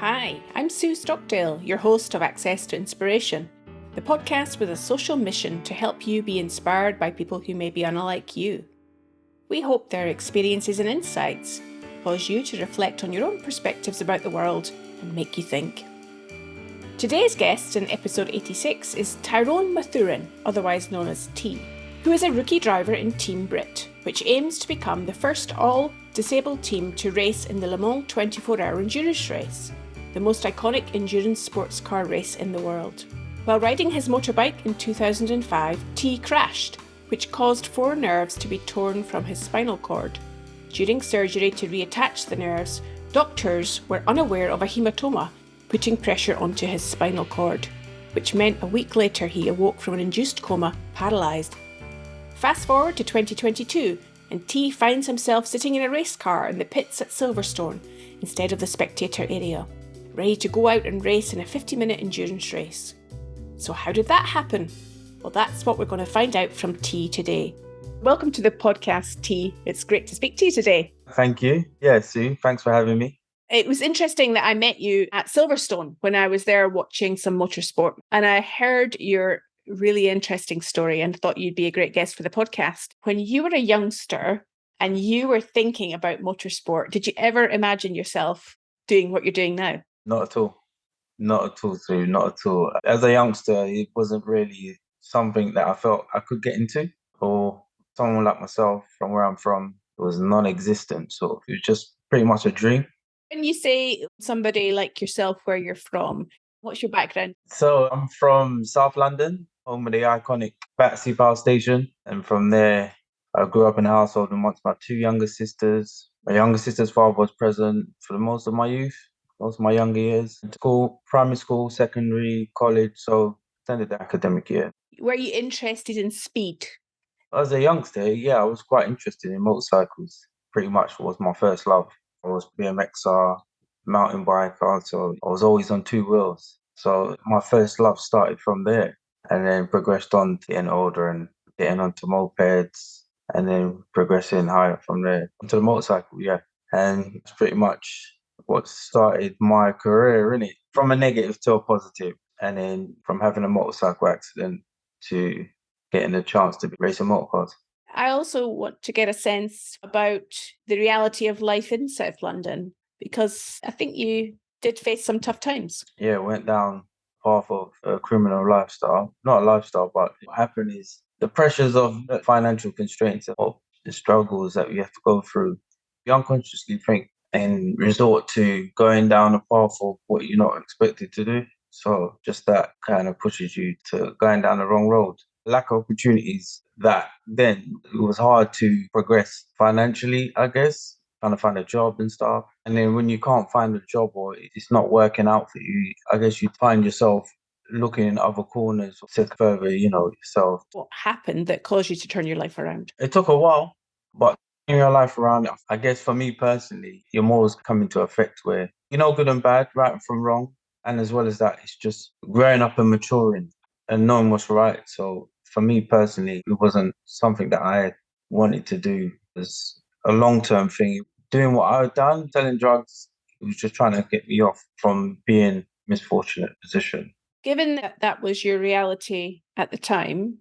Hi, I'm Sue Stockdale, your host of Access to Inspiration, the podcast with a social mission to help you be inspired by people who may be unlike you. We hope their experiences and insights cause you to reflect on your own perspectives about the world and make you think. Today's guest in episode 86 is Tyrone Mathurin, otherwise known as T, who is a rookie driver in Team BRIT, which aims to become the first all-disabled team to race in the Le Mans 24-hour endurance race, the most iconic endurance sports car race in the world. While riding his motorbike in 2005, T crashed, which caused 4 nerves to be torn from his spinal cord. During surgery to reattach the nerves, doctors were unaware of a hematoma, putting pressure onto his spinal cord, which meant a week later he awoke from an induced coma, paralysed. Fast forward to 2022, and T finds himself sitting in a race car in the pits at Silverstone instead of the spectator area, ready to go out and race in a 50-minute endurance race. So how did that happen? Well, that's what we're going to find out from T today. Welcome to the podcast, T. It's great to speak to you today. Thank you. Yeah, Sue, thanks for having me. It was interesting that I met you at Silverstone when I was there watching some motorsport, and I heard your really interesting story and thought you'd be a great guest for the podcast. When you were a youngster and you were thinking about motorsport, did you ever imagine yourself doing what you're doing now? Not at all. Not at all, Sue. Not at all. As a youngster, it wasn't really something that I felt I could get into. Or someone like myself, from where I'm from, it was non-existent. So it was just pretty much a dream. When you say somebody like yourself, where you're from, what's your background? So I'm from South London, home of the iconic Battersea Power Station. And from there, I grew up in a household amongst my 2 younger sisters. My younger sister's father was present for most of my youth. Most of my younger years. School, primary school, secondary, college, so extended the academic year. Were you interested in speed? As a youngster, yeah, I was quite interested in motorcycles. Pretty much was my first love. I was BMXer, mountain biker, so I was always on 2 wheels. So my first love started from there and then progressed on to getting older and getting onto mopeds and then progressing higher from there onto the motorcycle, yeah. And it's pretty much what started my career, innit? From a negative to a positive. And then from having a motorcycle accident to getting a chance to race a motorcars. I also want to get a sense about the reality of life in South London, because I think you did face some tough times. Yeah, went down path of a criminal lifestyle. Not a lifestyle, but what happened is the pressures of the financial constraints of the struggles that we have to go through. You unconsciously think and resort to going down a path of what you're not expected to do. So just that kind of pushes you to going down the wrong road. Lack of opportunities that then it was hard to progress financially, I guess, trying to find a job and stuff. And then when you can't find a job or it's not working out for you, I guess you find yourself looking in other corners to further, yourself. What happened that caused you to turn your life around? It took a while, but in your life around, I guess for me personally, your morals come into effect where you know good and bad, right and from wrong. And as well as that, it's just growing up and maturing and knowing what's right. So for me personally, it wasn't something that I wanted to do. It was a long-term thing. Doing what I had done, selling drugs, it was just trying to get me off from being in a misfortunate position. Given that that was your reality at the time,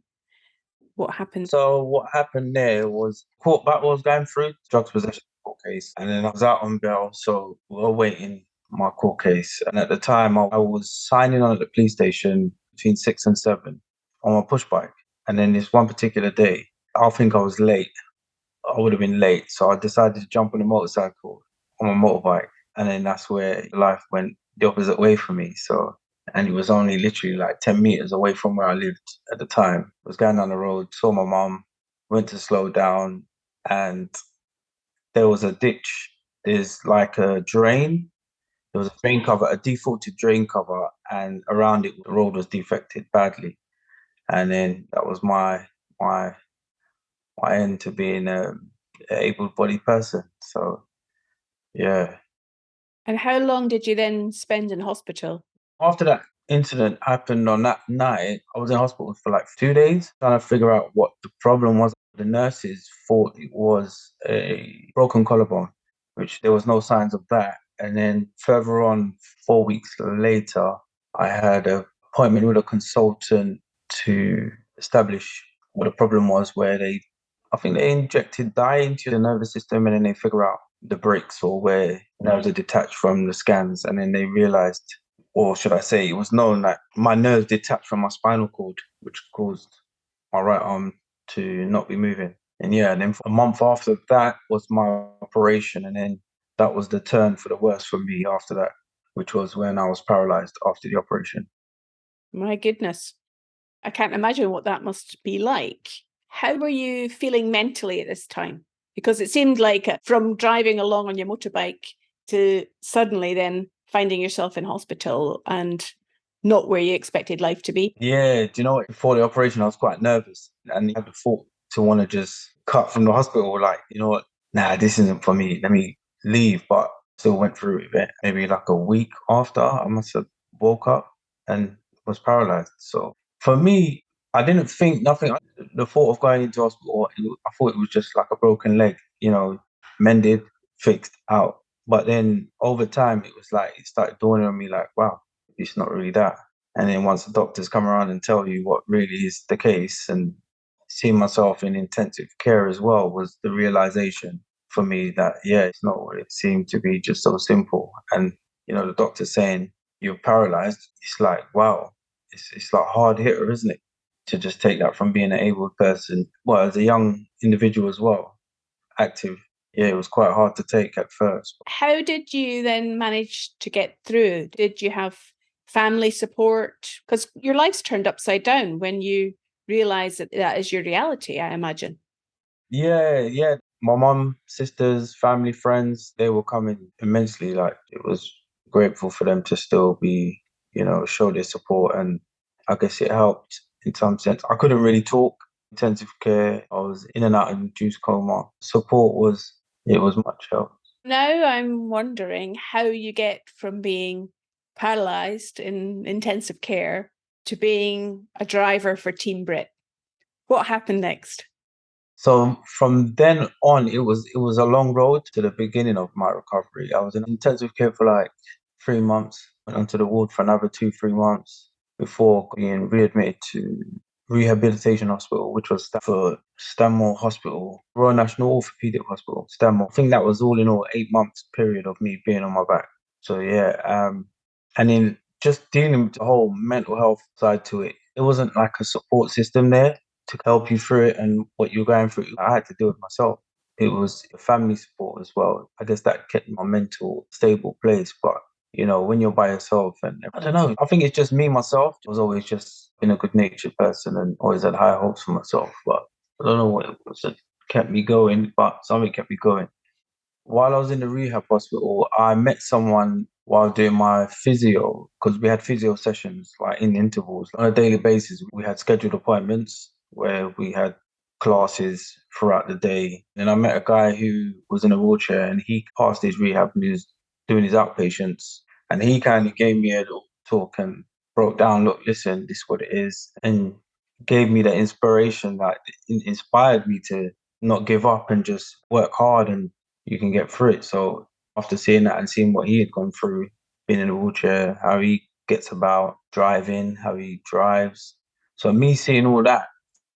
what happened? So what happened there was court battle was going through, drugs possession court case, and then I was out on bail, so we were waiting my court case. And at the time, I was signing on at the police station between 6 and 7 on my push bike. And then this one particular day, I think I was late. I would have been late, so I decided to jump on a motorcycle on my motorbike, and then that's where life went the opposite way for me. So, and it was only literally like 10 meters away from where I lived at the time. I was going down the road, saw my mum, went to slow down, and there was a ditch. There's like a drain. There was a drain cover, a defaulted drain cover, and around it, the road was defected badly. And then that was my end to being an able-bodied person. So, yeah. And how long did you then spend in hospital? After that incident happened on that night, I was in hospital for like 2 days trying to figure out what the problem was. The nurses thought it was a broken collarbone, which there was no signs of that. And then further on, 4 weeks later, I had an appointment with a consultant to establish what the problem was, where I think they injected dye into the nervous system and then they figure out the breaks or where nerves are detached from the scans. And then they realized, or should I say, it was known that my nerves detached from my spinal cord, which caused my right arm to not be moving. And yeah, and then a month after that was my operation. And then that was the turn for the worse for me after that, which was when I was paralyzed after the operation. My goodness. I can't imagine what that must be like. How were you feeling mentally at this time? Because it seemed like from driving along on your motorbike to suddenly then finding yourself in hospital and not where you expected life to be. Yeah, do you know what? Before the operation, I was quite nervous and I had the thought to want to just cut from the hospital, like, you know what? Nah, this isn't for me. Let me leave. But still went through it. Maybe like a week after, I must have woke up and was paralyzed. So for me, I didn't think nothing. The thought of going into hospital, I thought it was just like a broken leg, mended, fixed out. But then over time, it was like, it started dawning on me like, wow, it's not really that. And then once the doctors come around and tell you what really is the case, and seeing myself in intensive care as well was the realization for me that, yeah, it's not what it seemed to be, just so simple. And, the doctor saying you're paralyzed, it's like, wow, it's like a hard hitter, isn't it? To just take that from being an able person, well, as a young individual as well, active. Yeah, it was quite hard to take at first. How did you then manage to get through? Did you have family support? Because your life's turned upside down when you realize that that is your reality, I imagine. Yeah. My mum, sisters, family, friends, they were coming immensely. Like, it was grateful for them to still be, show their support. And I guess it helped in some sense. I couldn't really talk. Intensive care, I was in and out of induced coma. It was much help. Now I'm wondering how you get from being paralysed in intensive care to being a driver for Team BRIT. What happened next? So from then on, it was a long road to the beginning of my recovery. I was in intensive care for like 3 months, went onto the ward for another 2, 3 months before being readmitted to rehabilitation hospital, which was for Stanmore Hospital, Royal National Orthopaedic Hospital, Stanmore. I think that was all in all 8 months period of me being on my back. So yeah, and then just dealing with the whole mental health side to it, it wasn't like a support system there to help you through it and what you're going through. I had to do it myself. It was family support as well. I guess that kept my mental stable place. But when you're by yourself, and I don't know, I think it's just me myself. I was always just been a good natured person and always had high hopes for myself. But I don't know what it was that kept me going, but something kept me going. While I was in the rehab hospital, I met someone while doing my physio, because we had physio sessions like in intervals on a daily basis. We had scheduled appointments where we had classes throughout the day. And I met a guy who was in a wheelchair and he passed his rehab and he was doing his outpatients. And he kind of gave me a little talk and broke down, look, listen, this is what it is. And gave me the inspiration that inspired me to not give up and just work hard and you can get through it. So after seeing that and seeing what he had gone through, being in a wheelchair, how he gets about driving, how he drives. So me seeing all that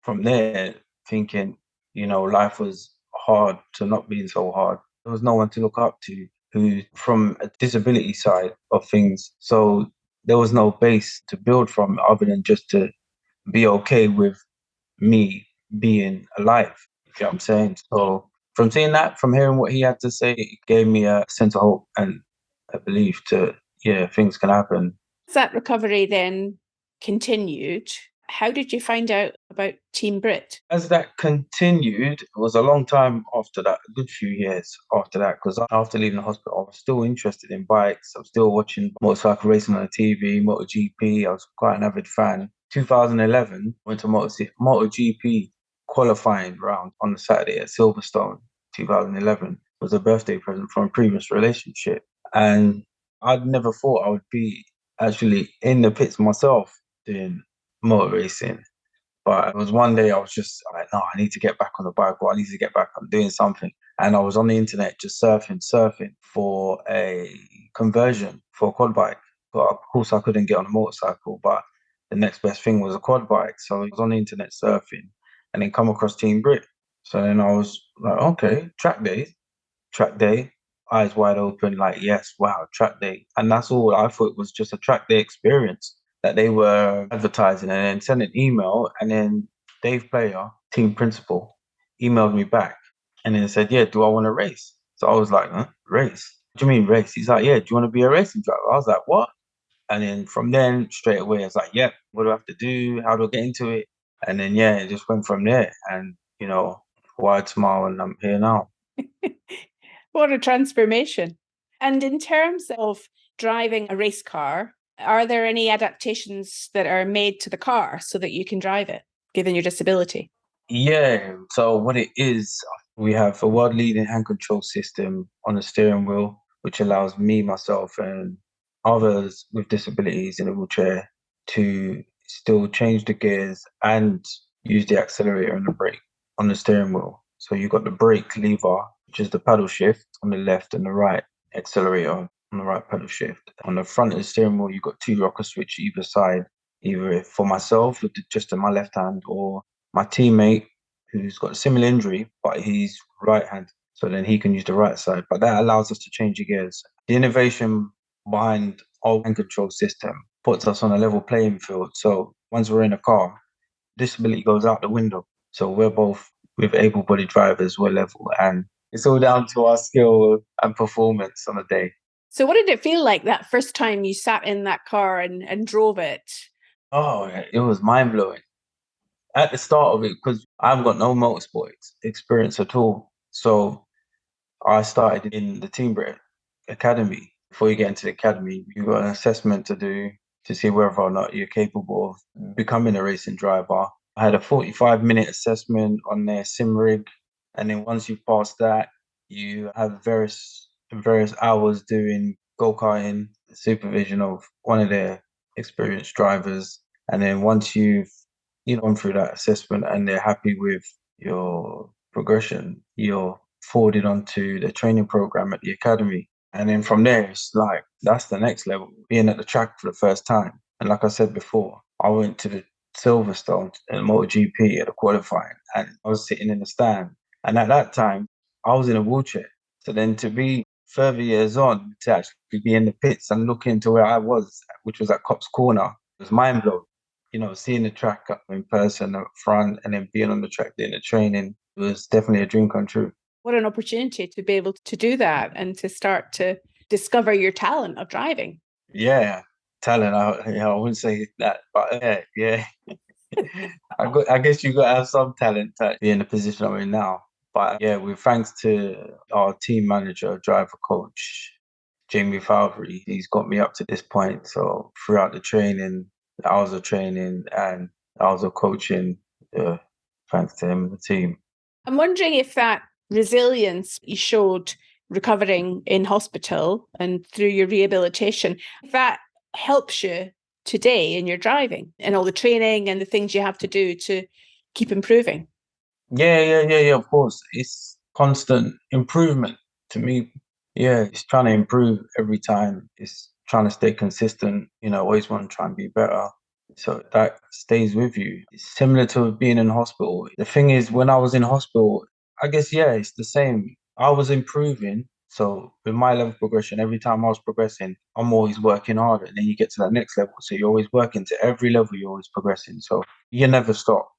from there, thinking, life was hard to not being so hard. There was no one to look up to who from a disability side of things. So there was no base to build from other than just to be okay with me being alive. You know what I'm saying? So from seeing that, from hearing what he had to say, it gave me a sense of hope and a belief to, yeah, things can happen. As that recovery then continued, how did you find out about Team BRIT? As that continued, it was a long time after that, a good few years after that, because after leaving the hospital, I was still interested in bikes. I was still watching motorcycle racing on the TV, Moto GP. I was quite an avid fan. 2011, went to Moto GP qualifying round on the Saturday at Silverstone. 2011 it was a birthday present from a previous relationship, and I'd never thought I would be actually in the pits myself doing motor racing. But it was one day I was just like, no, I need to get back on the bike, or I need to get back on doing something. And I was on the internet just surfing for a conversion for a quad bike. But of course, I couldn't get on a motorcycle, but the next best thing was a quad bike. So I was on the internet surfing and then come across Team BRIT. So then I was like, okay, track day, eyes wide open, like, yes, wow, track day. And that's all I thought was just a track day experience that they were advertising, and then sent an email. And then Dave Player, team principal, emailed me back and then said, yeah, do I want to race? So I was like, huh? Race? What do you mean race? He's like, yeah, do you want to be a racing driver? I was like, what? And then from then straight away, I was like, yep, what do I have to do? How do I get into it? And then, yeah, it just went from there. And, wide smile, and I'm here now. What a transformation. And in terms of driving a race car, are there any adaptations that are made to the car so that you can drive it, given your disability? Yeah. So what it is, we have a world-leading hand control system on the steering wheel, which allows me, myself, and others with disabilities in a wheelchair to still change the gears and use the accelerator and the brake on the steering wheel. So you've got the brake lever, which is the paddle shift on the left, and the right accelerator on the right paddle shift. On the front of the steering wheel, you've got two rocker switch either side, either for myself with just in my left hand, or my teammate who's got a similar injury, but he's right hand. So then he can use the right side. But that allows us to change the gears. The innovation behind our hand control system puts us on a level playing field. So once we're in a car, disability goes out the window. So we're both, with able-bodied drivers, we're level. And it's all down to our skill and performance on a day. So what did it feel like that first time you sat in that car and drove it? Oh, it was mind-blowing at the start of it, because I've got no motorsport experience at all. So I started in the Team BRIT Academy. Before you get into the academy, you've got an assessment to do to see whether or not you're capable of becoming a racing driver. I had a 45-minute assessment on their sim rig. And then once you pass that, you have various hours doing go-karting, supervision of one of their experienced drivers. And then once you've gone through that assessment and they're happy with your progression, you're forwarded onto the training program at the academy. And then from there, it's like, that's the next level, being at the track for the first time. And like I said before, I went to the Silverstone in Moto GP at the qualifying, and I was sitting in the stand. And at that time, I was in a wheelchair. So then to be further years on, to actually be in the pits and look into where I was, which was at Cops Corner, it was mind blowing. Seeing the track up in person up front and then being on the track doing the training was definitely a dream come true. What an opportunity to be able to do that and to start to discover your talent of driving. Yeah, talent. I wouldn't say that, but yeah. I guess you got to have some talent to be in the position I'm in now. But yeah, with thanks to our team manager, driver coach, Jamie Falvery, he's got me up to this point. So throughout the training, hours of training and hours of coaching, thanks to him and the team. I'm wondering if that resilience you showed recovering in hospital and through your rehabilitation, if that helps you today in your driving and all the training and the things you have to do to keep improving. Yeah, of course. It's constant improvement to me. Yeah, it's trying to improve every time. It's trying to stay consistent, always want to try and be better. So that stays with you. It's similar to being in hospital. The thing is, when I was in hospital, I guess, yeah, it's the same. I was improving. So with my level progression, every time I was progressing, I'm always working harder. And then you get to that next level. So you're always working to every level, you're always progressing. So you never stop,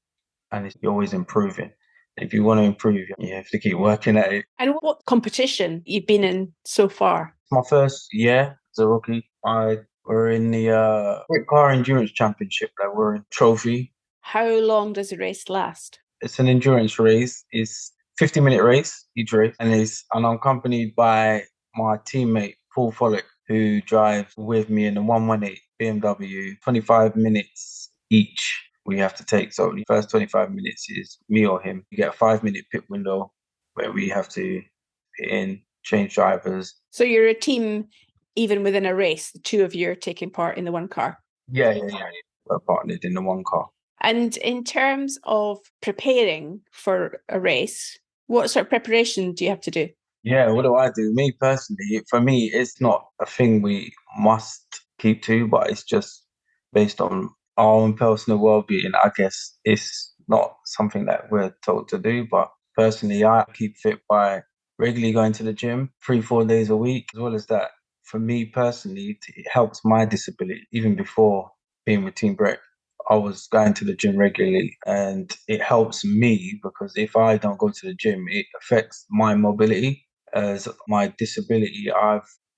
and you're always improving. If you want to improve, you have to keep working at it. And what competition you've been in so far? My first year as a rookie, we're in the Brit Car Endurance Championship. We're in trophy. How long does a race last? It's an endurance race. It's 50-minute race each race, and I'm accompanied by my teammate Paul Follick, who drives with me in the 118 BMW. 25 minutes each we have to take. So the first 25 minutes is me or him. You get a 5-minute pit window where we have to pit in, change drivers. So you're a team even within a race, the two of you are taking part in the one car? Yeah. We're partnered in the one car. And in terms of preparing for a race, what sort of preparation do you have to do? Yeah, what do I do? Me personally, for me, it's not a thing we must keep to, but it's just based on our own personal well-being. I guess it's not something that we're told to do, but personally, I keep fit by regularly going to the gym 3, 4 days a week. As well as that, for me personally, it helps my disability. Even before being with Team BRIT, I was going to the gym regularly, and it helps me because if I don't go to the gym, it affects my mobility. As my disability,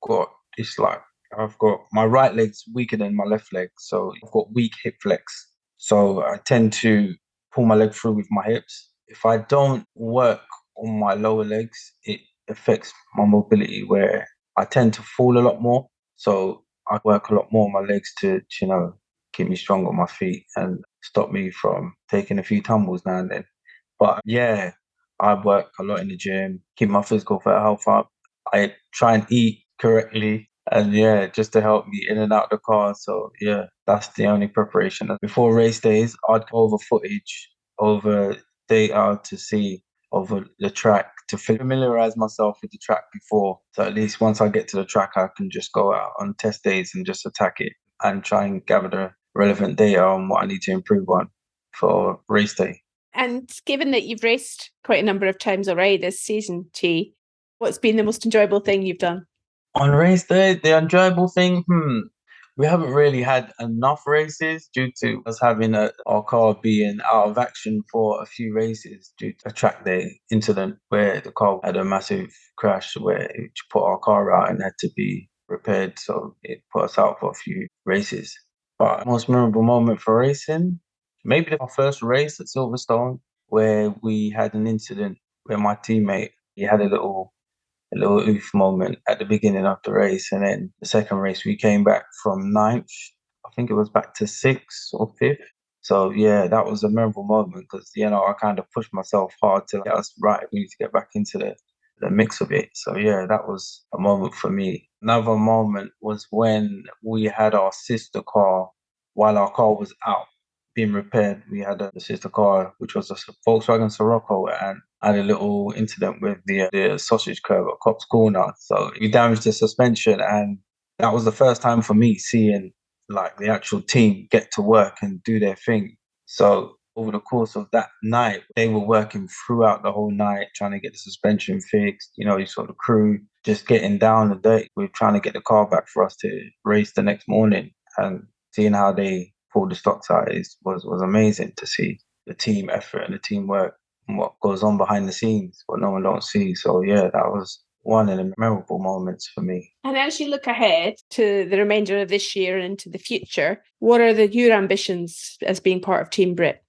got it's like I've got my right leg's weaker than my left leg, so I've got weak hip flex. So I tend to pull my leg through with my hips. If I don't work on my lower legs, it affects my mobility where I tend to fall a lot more. So I work a lot more on my legs to keep me strong on my feet and stop me from taking a few tumbles now and then. But yeah, I work a lot in the gym, keep my physical fit health up. I try and eat correctly, and yeah, just to help me in and out the car. So yeah, that's the only preparation. Before race days, I'd go over footage, over data to see over the track to familiarize myself with the track before. So at least once I get to the track, I can just go out on test days and just attack it and try and gather the relevant data on what I need to improve on for race day. And given that you've raced quite a number of times already this season, T, what's been the most enjoyable thing you've done? On race day, the enjoyable thing, we haven't really had enough races due to us having our car being out of action for a few races due to a track day incident where the car had a massive crash where it put our car out and had to be repaired. So it put us out for a few races. But most memorable moment for racing, maybe our first race at Silverstone where we had an incident where my teammate, he had a little oof moment at the beginning of the race. And then the second race, we came back from ninth. I think it was back to sixth or fifth. So yeah, that was a memorable moment because I kind of pushed myself hard to get us right. We need to get back into the mix of it. So yeah, that was a moment for me. Another moment was when we had our sister car while our car was out being repaired. We had a sister car, which was a Volkswagen Sirocco, and I had a little incident with the sausage curve at Cops Corner. So we damaged the suspension, and that was the first time for me seeing like the actual team get to work and do their thing. So over the course of that night, they were working throughout the whole night trying to get the suspension fixed. You saw the crew just getting down the dirt with trying to get the car back for us to race the next morning, and seeing how they pulled the stocks out was amazing to see the team effort and the teamwork and what goes on behind the scenes, what no one don't see. So yeah, that was one of the memorable moments for me. And as you look ahead to the remainder of this year and into the future, what are your ambitions as being part of Team BRIT?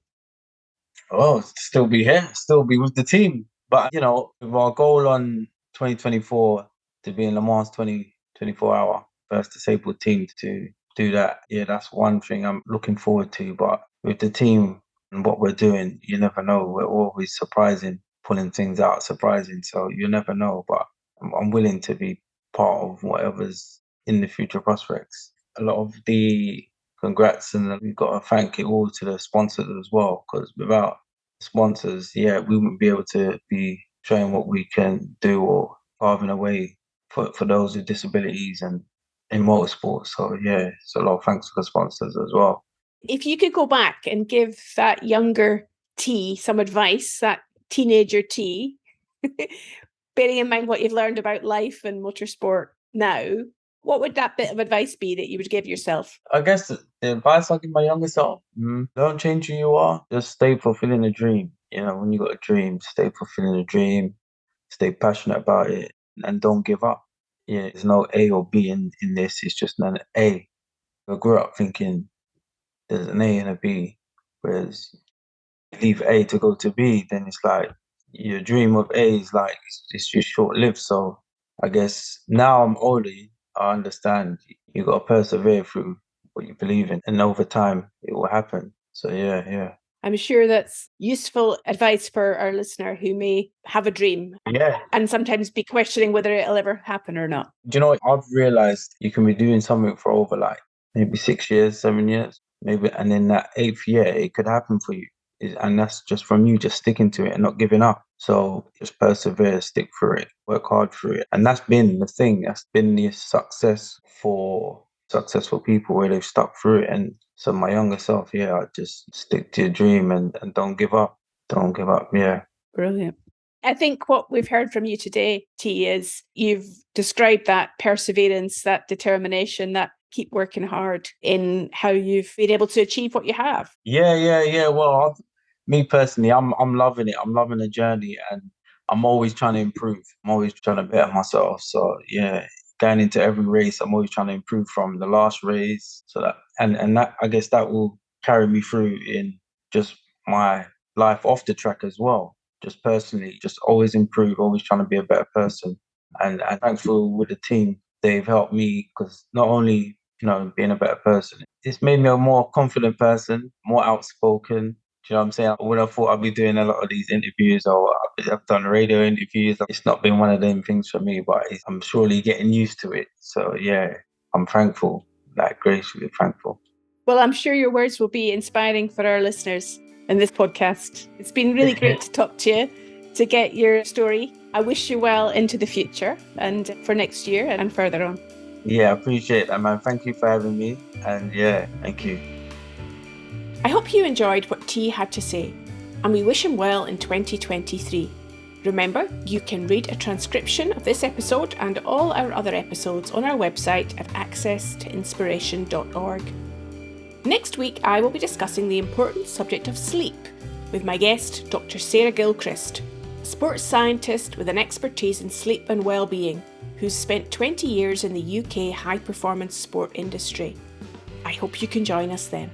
Oh, still be here, still be with the team. But with our goal on 2024 to be in Le Mans 2024 hour first disabled team to do that, yeah, that's one thing I'm looking forward to. But with the team and what we're doing, you never know. We're always surprising, pulling things out, surprising. So you never know. But I'm willing to be part of whatever's in the future prospects. A lot of the congrats, and we've got to thank it all to the sponsors as well, because without sponsors, yeah, we wouldn't be able to be showing what we can do or carving a way for those with disabilities and in motorsport. So yeah, so a lot of thanks to the sponsors as well. If you could go back and give that younger T some advice, that teenager T, bearing in mind what you've learned about life and motorsport now, what would that bit of advice be that you would give yourself? I guess the advice I'll give my younger self, don't change who you are. Just stay fulfilling the dream. When you got a dream, stay fulfilling the dream, stay passionate about it, and don't give up. Yeah, there's no A or B in this. It's just an A. I grew up thinking there's an A and a B, whereas you leave A to go to B, then it's like your dream of A is like it's just short lived. So I guess now I'm older, I understand you got to persevere through what you believe in, and over time it will happen. So yeah, yeah. I'm sure that's useful advice for our listener who may have a dream Yeah. and sometimes be questioning whether it'll ever happen or not. Do you know what? I've realized you can be doing something for over like maybe 6 years, 7 years, maybe, and in that eighth year, it could happen for you. And that's just from you just sticking to it and not giving up. So just persevere, stick through it, work hard through it. And that's been the thing. That's been the success for successful people where they've stuck through it. And so my younger self, yeah, I just stick to your dream and don't give up. Don't give up. Yeah. Brilliant. I think what we've heard from you today, T, is you've described that perseverance, that determination, that keep working hard in how you've been able to achieve what you have. Yeah. Well, me personally, I'm loving it. I'm loving the journey, and I'm always trying to improve. I'm always trying to better myself. So yeah, going into every race, I'm always trying to improve from the last race. So that and that I guess that will carry me through in just my life off the track as well. Just personally, just always improve, always trying to be a better person. And thankful with the team, they've helped me because not only being a better person, it's made me a more confident person, more outspoken. Do you know what I'm saying? I would have thought I'd be doing a lot of these interviews, or I've done radio interviews. It's not been one of them things for me, but I'm surely getting used to it. So yeah, I'm thankful, like gratefully thankful. Well, I'm sure your words will be inspiring for our listeners in this podcast. It's been really great to talk to you, to get your story. I wish you well into the future and for next year and further on. Yeah, I appreciate that, man. Thank you for having me. And yeah, thank you. I hope you enjoyed what T had to say, and we wish him well in 2023. Remember, you can read a transcription of this episode and all our other episodes on our website at accesstoinspiration.org. Next week, I will be discussing the important subject of sleep with my guest, Dr. Sarah Gilchrist, a sports scientist with an expertise in sleep and well-being, who's spent 20 years in the UK high-performance sport industry. I hope you can join us then.